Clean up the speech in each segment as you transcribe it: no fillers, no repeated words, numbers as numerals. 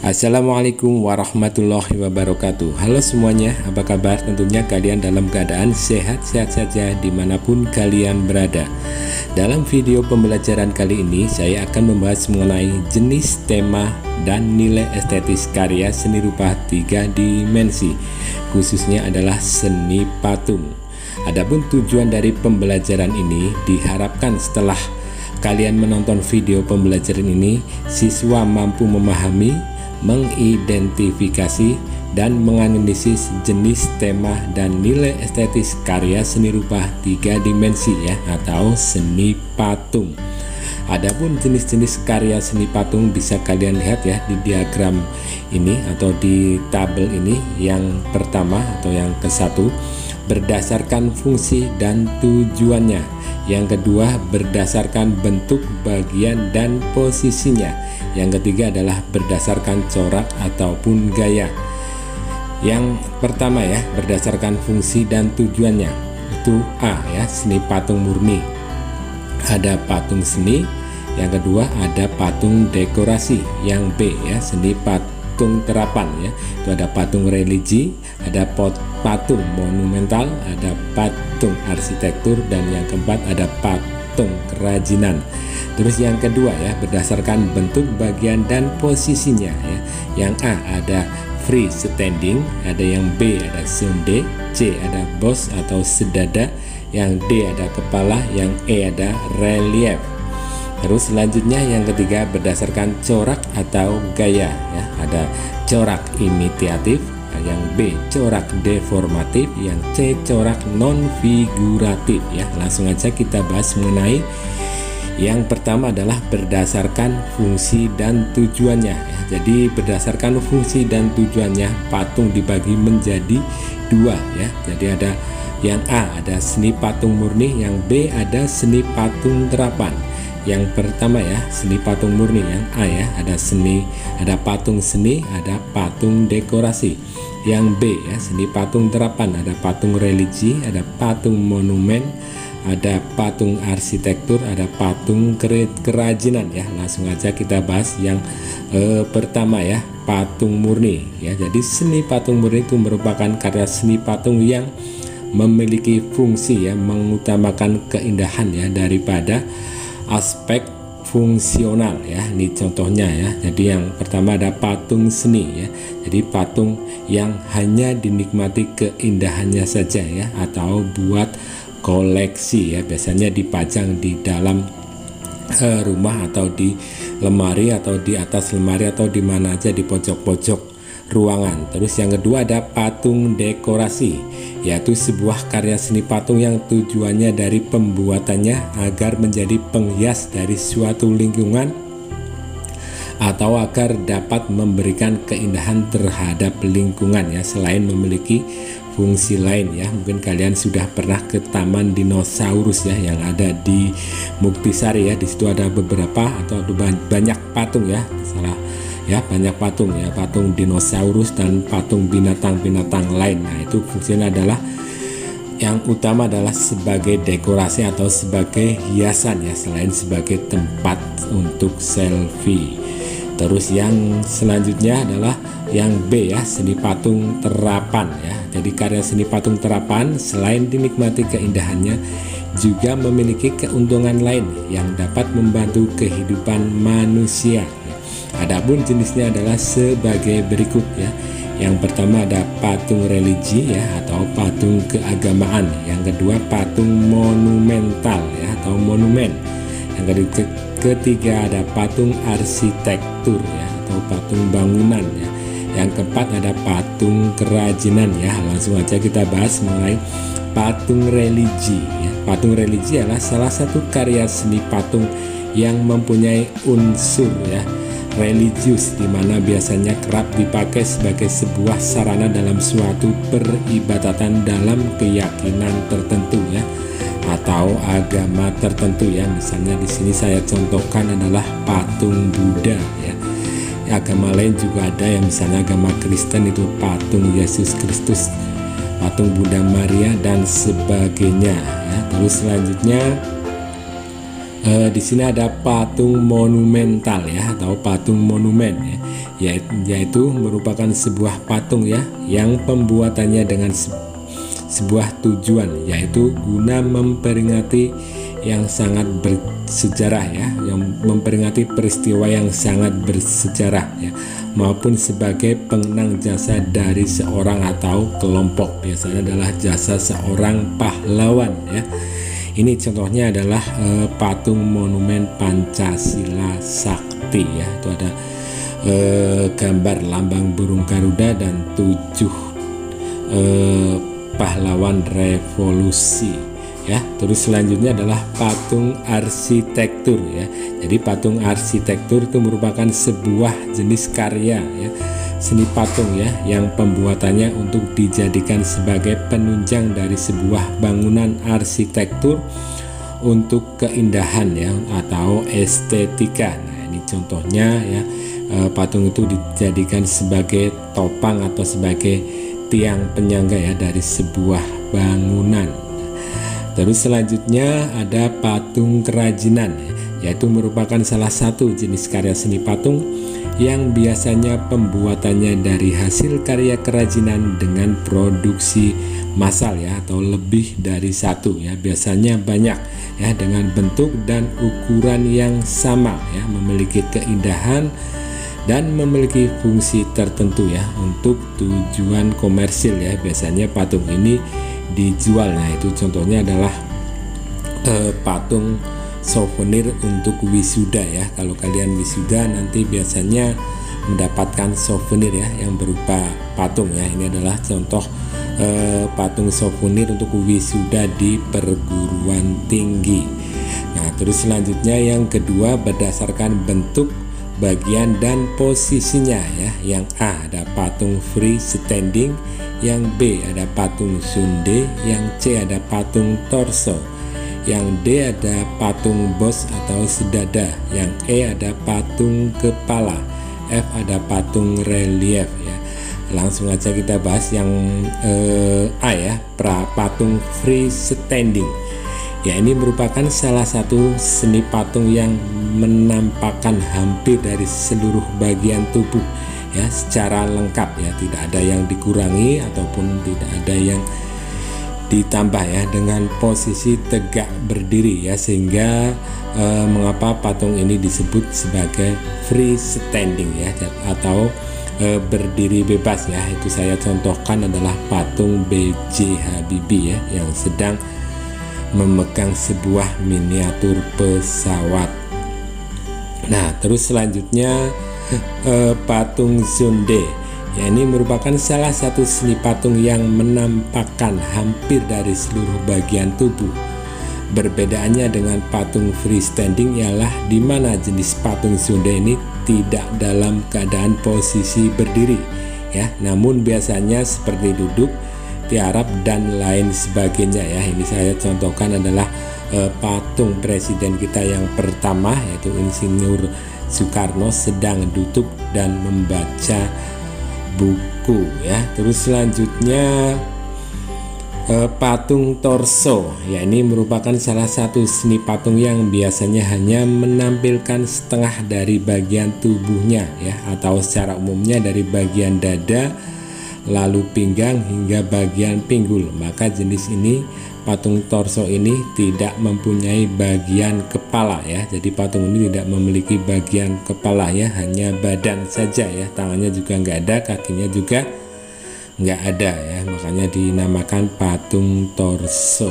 Assalamualaikum warahmatullahi wabarakatuh. Halo semuanya, apa kabar? Tentunya kalian dalam keadaan sehat-sehat saja dimanapun kalian berada. Dalam video pembelajaran kali ini saya akan membahas mengenai jenis, tema, dan nilai estetis karya seni rupa 3 dimensi, khususnya adalah seni patung. Adapun tujuan dari pembelajaran ini diharapkan setelah kalian menonton video pembelajaran ini, siswa mampu memahami, mengidentifikasi, dan menganalisis jenis, tema, dan nilai estetis karya seni rupa 3 dimensi ya, atau seni patung. Adapun jenis-jenis karya seni patung bisa kalian lihat ya di diagram ini atau di tabel ini. Yang pertama atau yang ke-1 berdasarkan fungsi dan tujuannya. Yang kedua berdasarkan bentuk, bagian, dan posisinya. Yang ketiga adalah berdasarkan corak ataupun gaya. Yang pertama ya, berdasarkan fungsi dan tujuannya, itu A ya, seni patung murni. Ada patung seni. Yang kedua ada patung dekorasi. Yang B ya, seni patung terapan ya, itu ada patung religi, ada patung monumental, ada patung arsitektur, dan yang keempat ada patung kerajinan. Terus yang kedua ya, berdasarkan bentuk, bagian, dan posisinya ya. Yang A ada free standing, ada yang B ada sonde, C ada boss atau sedada, yang D ada kepala, yang E ada relief. Terus selanjutnya yang ketiga berdasarkan corak atau gaya ya, ada corak imitatif, yang B corak deformatif, yang C corak non figuratif ya. Langsung aja kita bahas mengenai yang pertama adalah berdasarkan fungsi dan tujuannya ya. Jadi berdasarkan fungsi dan tujuannya, patung dibagi menjadi 2 ya. Jadi ada yang A ada seni patung murni, yang B ada seni patung terapan. Yang pertama ya, seni patung murni, yang A ya, ada patung seni, ada patung dekorasi. Yang B ya, seni patung terapan, ada patung religi, ada patung monumen, ada patung arsitektur, ada patung kerajinan ya. Langsung aja kita bahas yang pertama ya, patung murni ya. Jadi seni patung murni itu merupakan karya seni patung yang memiliki fungsi ya, mengutamakan keindahan ya daripada aspek fungsional ya. Ini contohnya ya. Jadi yang pertama ada patung seni ya. Jadi patung yang hanya dinikmati keindahannya saja ya, atau buat koleksi ya, biasanya dipajang di dalam rumah atau di lemari atau di atas lemari atau di mana aja, di pojok-pojok ruangan. Terus yang kedua ada patung dekorasi, yaitu sebuah karya seni patung yang tujuannya dari pembuatannya agar menjadi penghias dari suatu lingkungan atau agar dapat memberikan keindahan terhadap lingkungan ya, selain memiliki fungsi lain ya. Mungkin kalian sudah pernah ke Taman Dinosaurus ya, yang ada di Muktisari ya. Di situ ada beberapa atau banyak patung ya, salah ya, banyak patung ya, patung dinosaurus dan patung binatang-binatang lain. Nah itu fungsinya adalah, yang utama adalah sebagai dekorasi atau sebagai hiasan ya, selain sebagai tempat untuk selfie. Terus yang selanjutnya adalah yang B ya, seni patung terapan ya. Jadi karya seni patung terapan selain dinikmati keindahannya, juga memiliki keuntungan lain yang dapat membantu kehidupan manusia. Adapun jenisnya adalah sebagai berikut ya. Yang pertama ada patung religi ya, atau patung keagamaan. Yang kedua patung monumental ya, atau monumen. Yang ketiga ada patung arsitektur ya, atau patung bangunan ya. Yang keempat ada patung kerajinan ya. Langsung aja kita bahas mengenai patung religi ya. Patung religi adalah salah satu karya seni patung yang mempunyai unsur ya religius, dimana biasanya kerap dipakai sebagai sebuah sarana dalam suatu peribadatan dalam keyakinan tertentu ya, atau agama tertentu ya. Misalnya di sini saya contohkan adalah patung Buddha ya. Agama lain juga ada yang misalnya agama Kristen itu patung Yesus Kristus, patung Bunda Maria, dan sebagainya ya. Terus selanjutnya Di sini ada patung monumental ya, atau patung monumen ya, yaitu merupakan sebuah patung ya yang pembuatannya dengan sebuah tujuan, yaitu guna memperingati yang sangat bersejarah ya, yang memperingati peristiwa yang sangat bersejarah ya, maupun sebagai pengenang jasa dari seorang atau kelompok, biasanya adalah jasa seorang pahlawan ya. Ini contohnya adalah patung monumen Pancasila Sakti ya, itu ada gambar lambang burung Garuda dan 7 pahlawan revolusi ya. Terus selanjutnya adalah patung arsitektur ya. Jadi patung arsitektur itu merupakan sebuah jenis karya ya, seni patung ya, yang pembuatannya untuk dijadikan sebagai penunjang dari sebuah bangunan arsitektur untuk keindahan ya, atau estetika. Nah, ini contohnya ya, patung itu dijadikan sebagai topang atau sebagai tiang penyangga ya dari sebuah bangunan. Terus selanjutnya ada patung kerajinan ya, yaitu merupakan salah satu jenis karya seni patung yang biasanya pembuatannya dari hasil karya kerajinan dengan produksi massal ya, atau lebih dari satu ya, biasanya banyak ya, dengan bentuk dan ukuran yang sama ya, memiliki keindahan dan memiliki fungsi tertentu ya untuk tujuan komersil ya. Biasanya patung ini dijual. Nah, itu contohnya adalah patung souvenir untuk wisuda ya. Kalau kalian wisuda nanti biasanya mendapatkan souvenir ya yang berupa patung ya. Ini adalah contoh patung souvenir untuk wisuda di perguruan tinggi. Nah, terus selanjutnya yang kedua berdasarkan bentuk, bagian dan posisinya ya. Yang A ada patung free standing, yang B ada patung sundae, yang C ada patung torso, yang D ada patung bos atau sedada, yang E ada patung kepala, F ada patung relief ya. Langsung aja kita bahas yang A ya, patung free standing ya. Ini merupakan salah satu seni patung yang menampakkan hampir dari seluruh bagian tubuh ya secara lengkap ya, tidak ada yang dikurangi ataupun tidak ada yang ditambah ya, dengan posisi tegak berdiri ya, sehingga mengapa patung ini disebut sebagai free standing ya, atau berdiri bebas ya. Itu saya contohkan adalah patung B.J. Habibie ya, yang sedang memegang sebuah miniatur pesawat. Nah, terus selanjutnya patung sundae ya, ini merupakan salah satu seni patung yang menampakkan hampir dari seluruh bagian tubuh. Perbedaannya dengan patung freestanding ialah di mana jenis patung sundae ini tidak dalam keadaan posisi berdiri ya, namun biasanya seperti duduk, tiarap dan lain sebagainya ya. Ini saya contohkan adalah patung presiden kita yang pertama, yaitu Insinyur Soekarno sedang duduk dan membaca buku ya. Terus selanjutnya patung torso ya, ini merupakan salah satu seni patung yang biasanya hanya menampilkan setengah dari bagian tubuhnya ya, atau secara umumnya dari bagian dada lalu pinggang hingga bagian pinggul. Maka jenis ini, patung torso ini tidak mempunyai bagian kepala ya. Jadi patung ini tidak memiliki bagian kepala ya, hanya badan saja ya. Tangannya juga nggak ada, kakinya juga nggak ada ya, makanya dinamakan patung torso.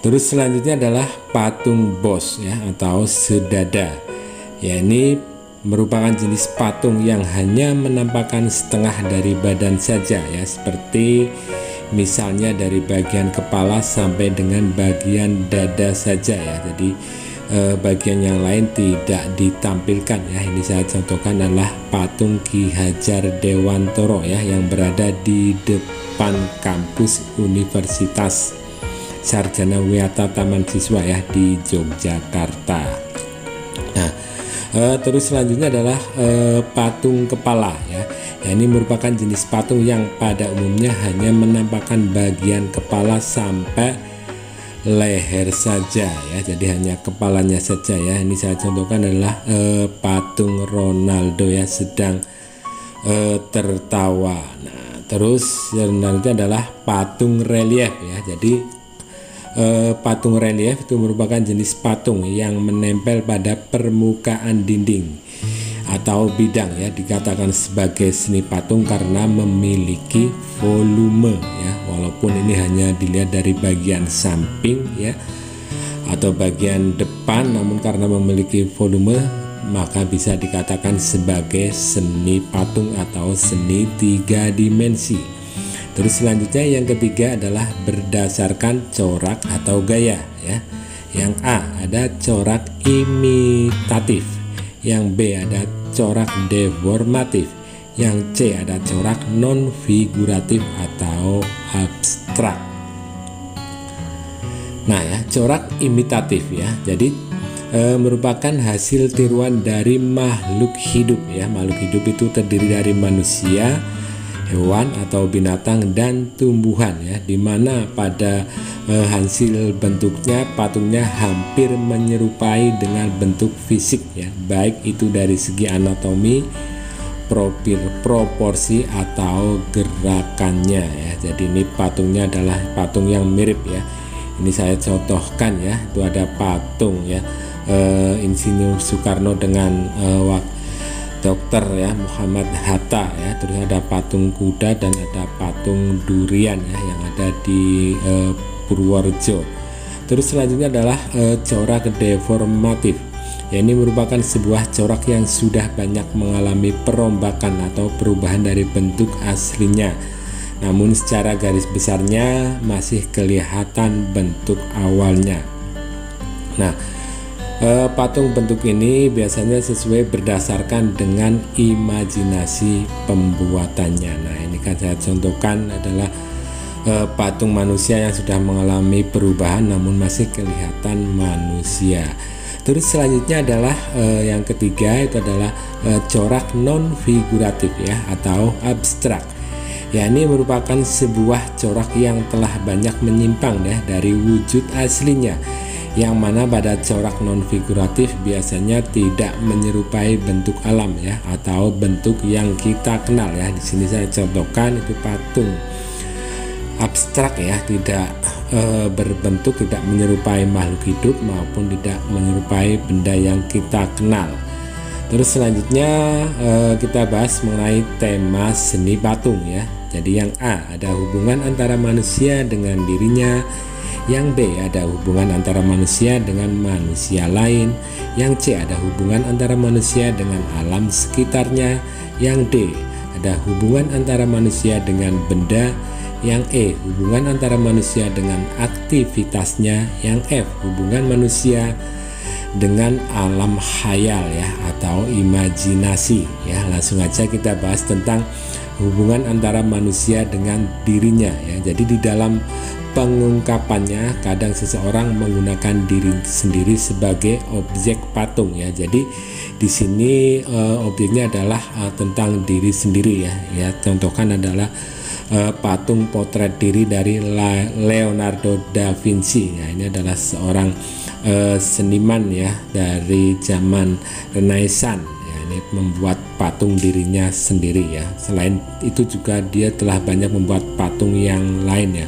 Terus selanjutnya adalah patung bos ya, atau sedada ya. Ini merupakan jenis patung yang hanya menampakkan setengah dari badan saja ya, seperti misalnya dari bagian kepala sampai dengan bagian dada saja ya. Jadi bagian yang lain tidak ditampilkan ya. Ini saya contohkan adalah patung Ki Hajar Dewantoro ya, yang berada di depan kampus Universitas Sarjana Wiyata Taman Siswa ya di Yogyakarta. Nah, terus selanjutnya adalah patung kepala ya. Ini merupakan jenis patung yang pada umumnya hanya menampakkan bagian kepala sampai leher saja ya, jadi hanya kepalanya saja ya. Ini saya contohkan adalah patung Ronaldo ya, sedang tertawa. Nah, terus yang selanjutnya adalah patung relief ya. Jadi patung relief itu merupakan jenis patung yang menempel pada permukaan dinding atau bidang ya, dikatakan sebagai seni patung karena memiliki volume ya, walaupun ini hanya dilihat dari bagian samping ya atau bagian depan, namun karena memiliki volume maka bisa dikatakan sebagai seni patung atau seni 3 dimensi. Terus selanjutnya yang ketiga adalah berdasarkan corak atau gaya ya. Yang A ada corak imitatif, yang B ada corak deformatif, yang C ada corak non figuratif atau abstrak. Nah ya, corak imitatif ya, jadi merupakan hasil tiruan dari makhluk hidup ya. Makhluk hidup itu terdiri dari manusia, hewan atau binatang dan tumbuhan ya, dimana pada hasil bentuknya patungnya hampir menyerupai dengan bentuk fisik ya, baik itu dari segi anatomi, proporsi atau gerakannya ya. Jadi ini patungnya adalah patung yang mirip ya. Ini saya contohkan ya, itu ada patung ya Insinyur Soekarno dengan Dokter ya Muhammad Hatta ya. Terus ada patung kuda dan ada patung durian ya yang ada di Purworejo. Terus selanjutnya adalah corak deformatif ya, ini merupakan sebuah corak yang sudah banyak mengalami perombakan atau perubahan dari bentuk aslinya, namun secara garis besarnya masih kelihatan bentuk awalnya. Nah, patung bentuk ini biasanya sesuai berdasarkan dengan imajinasi pembuatannya. Nah, ini kan saya contohkan adalah patung manusia yang sudah mengalami perubahan namun masih kelihatan manusia. Terus selanjutnya adalah yang ketiga, itu adalah corak non figuratif ya atau abstrak. Ya, ini merupakan sebuah corak yang telah banyak menyimpang ya dari wujud aslinya, yang mana pada corak non figuratif biasanya tidak menyerupai bentuk alam ya atau bentuk yang kita kenal ya. Di sini saya contohkan itu patung abstrak ya, tidak berbentuk, tidak menyerupai makhluk hidup maupun tidak menyerupai benda yang kita kenal. Terus selanjutnya kita bahas mengenai tema seni patung ya. Jadi yang A ada hubungan antara manusia dengan dirinya, yang B ada hubungan antara manusia dengan manusia lain, yang C ada hubungan antara manusia dengan alam sekitarnya, yang D ada hubungan antara manusia dengan benda, yang E hubungan antara manusia dengan aktivitasnya, yang F hubungan manusia dengan alam khayal ya atau imajinasi ya. Langsung aja kita bahas tentang hubungan antara manusia dengan dirinya ya. Jadi di dalam pengungkapannya kadang seseorang menggunakan diri sendiri sebagai objek patung ya. Jadi di sini objeknya adalah tentang diri sendiri ya. Ya, contohkan adalah patung potret diri dari Leonardo da Vinci. Nah, ini adalah seorang seniman ya dari zaman Renaissance. Ya, ini membuat patung dirinya sendiri ya. Selain itu juga dia telah banyak membuat patung yang lain ya.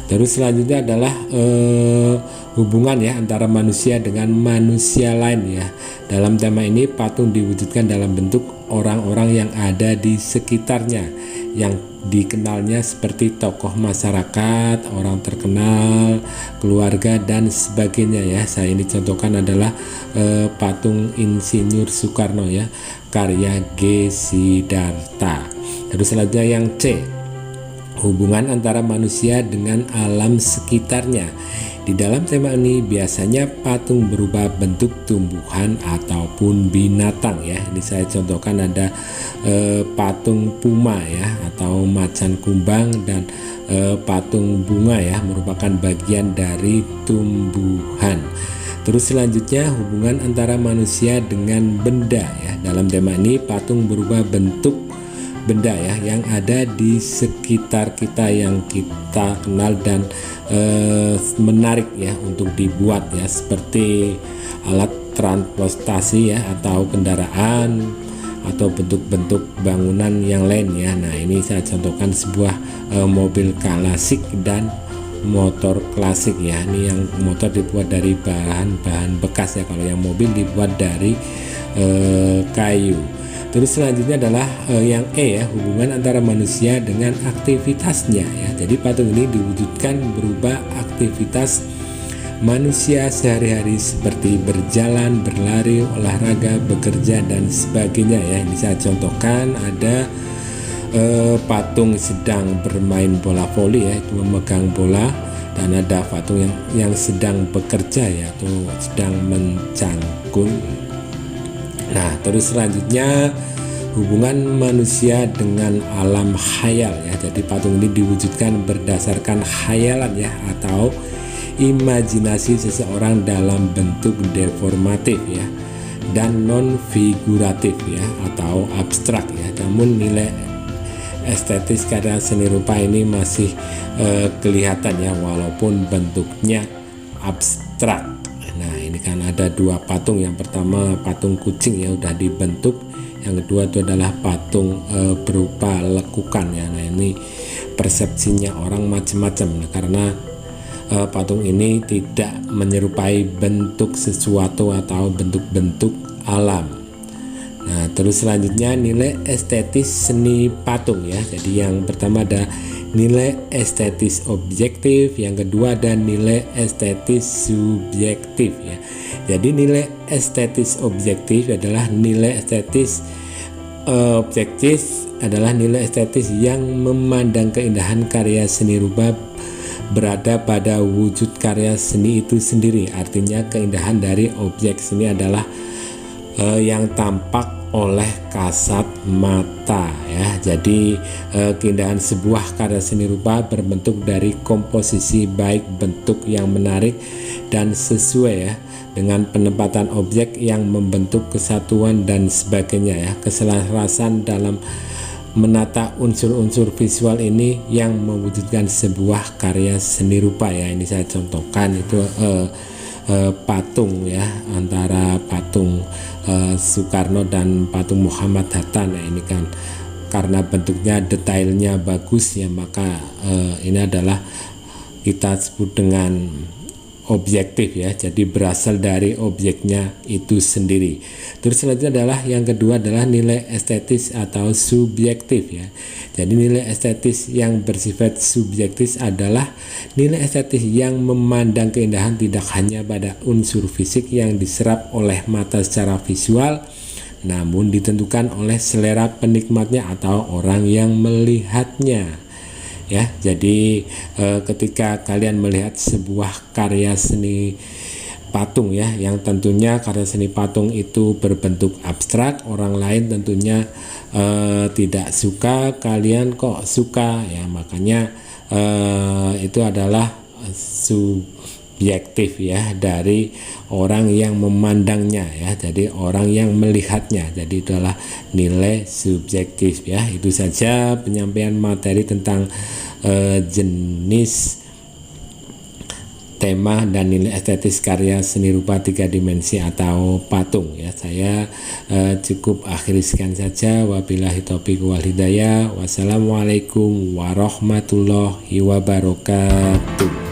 Terus selanjutnya adalah hubungan ya antara manusia dengan manusia lain ya. Dalam tema ini patung diwujudkan dalam bentuk orang-orang yang ada di sekitarnya, yang dikenalnya seperti tokoh masyarakat, orang terkenal, keluarga dan sebagainya ya. Saya ini contohkan adalah patung Insinyur Soekarno ya, karya G. Sidarta. Terus selanjutnya yang C, hubungan antara manusia dengan alam sekitarnya. Di dalam tema ini biasanya patung berubah bentuk tumbuhan ataupun binatang ya. Ini saya contohkan ada patung puma ya atau macan kumbang, dan patung bunga ya merupakan bagian dari tumbuhan. Terus selanjutnya hubungan antara manusia dengan benda ya. Dalam tema ini patung berubah bentuk benda ya yang ada di sekitar kita yang kita kenal dan menarik ya untuk dibuat ya, seperti alat transportasi ya atau kendaraan atau bentuk-bentuk bangunan yang lain ya. Nah, ini saya contohkan sebuah mobil klasik dan motor klasik ya. Ini yang motor dibuat dari bahan-bahan bekas ya, kalau yang mobil dibuat dari kayu. Terus selanjutnya adalah yang E ya, hubungan antara manusia dengan aktivitasnya ya. Jadi patung ini diwujudkan berupa aktivitas manusia sehari-hari seperti berjalan, berlari, olahraga, bekerja dan sebagainya ya. Ini saya contohkan ada patung sedang bermain bola voli ya, itu memegang bola, dan ada patung yang sedang bekerja ya, atau sedang mencangkul. Nah, terus selanjutnya hubungan manusia dengan alam khayal ya. Jadi patung ini diwujudkan berdasarkan khayalan ya, atau imajinasi seseorang dalam bentuk deformatif ya, dan non figuratif ya, atau abstrak ya. Namun nilai estetis karya seni rupa ini masih kelihatan ya, walaupun bentuknya abstrak. Nah, ini kan ada dua patung. Yang pertama patung kucing ya udah dibentuk, yang kedua itu adalah patung berupa lekukan ya. Nah, ini persepsinya orang macam-macam nah, karena patung ini tidak menyerupai bentuk sesuatu atau bentuk-bentuk alam. Nah, terus selanjutnya nilai estetis seni patung ya. Jadi yang pertama ada nilai estetis objektif, yang kedua ada nilai estetis subjektif ya. Jadi nilai estetis objektif adalah nilai estetis objektif adalah nilai estetis yang memandang keindahan karya seni rupa berada pada wujud karya seni itu sendiri. Artinya keindahan dari objek seni adalah yang tampak oleh kasat mata ya. Jadi keindahan sebuah karya seni rupa berbentuk dari komposisi, baik bentuk yang menarik dan sesuai ya dengan penempatan objek yang membentuk kesatuan dan sebagainya ya. Keselarasan dalam menata unsur-unsur visual ini yang mewujudkan sebuah karya seni rupa ya. Ini saya contohkan itu patung ya, antara patung Soekarno dan patung Muhammad Hatta. Nah, ini kan karena bentuknya detailnya bagus ya, maka ini adalah kita sebut dengan objektif ya. Jadi berasal dari objeknya itu sendiri. Terus selanjutnya adalah yang kedua adalah nilai estetis atau subjektif ya. Jadi nilai estetis yang bersifat subjektif adalah nilai estetis yang memandang keindahan tidak hanya pada unsur fisik yang diserap oleh mata secara visual, namun ditentukan oleh selera penikmatnya atau orang yang melihatnya ya. Jadi ketika kalian melihat sebuah karya seni patung ya, yang tentunya karya seni patung itu berbentuk abstrak, orang lain tentunya tidak suka, kalian kok suka ya, makanya itu adalah subjektif ya dari orang yang memandangnya ya, jadi orang yang melihatnya. Jadi itu adalah nilai subjektif ya. Itu saja penyampaian materi tentang jenis, tema dan nilai estetis karya seni rupa 3 dimensi atau patung ya. Saya cukup akhiri sekian saja. Wabillahi taufiq wal hidayah. Wassalamualaikum warahmatullahi wabarakatuh.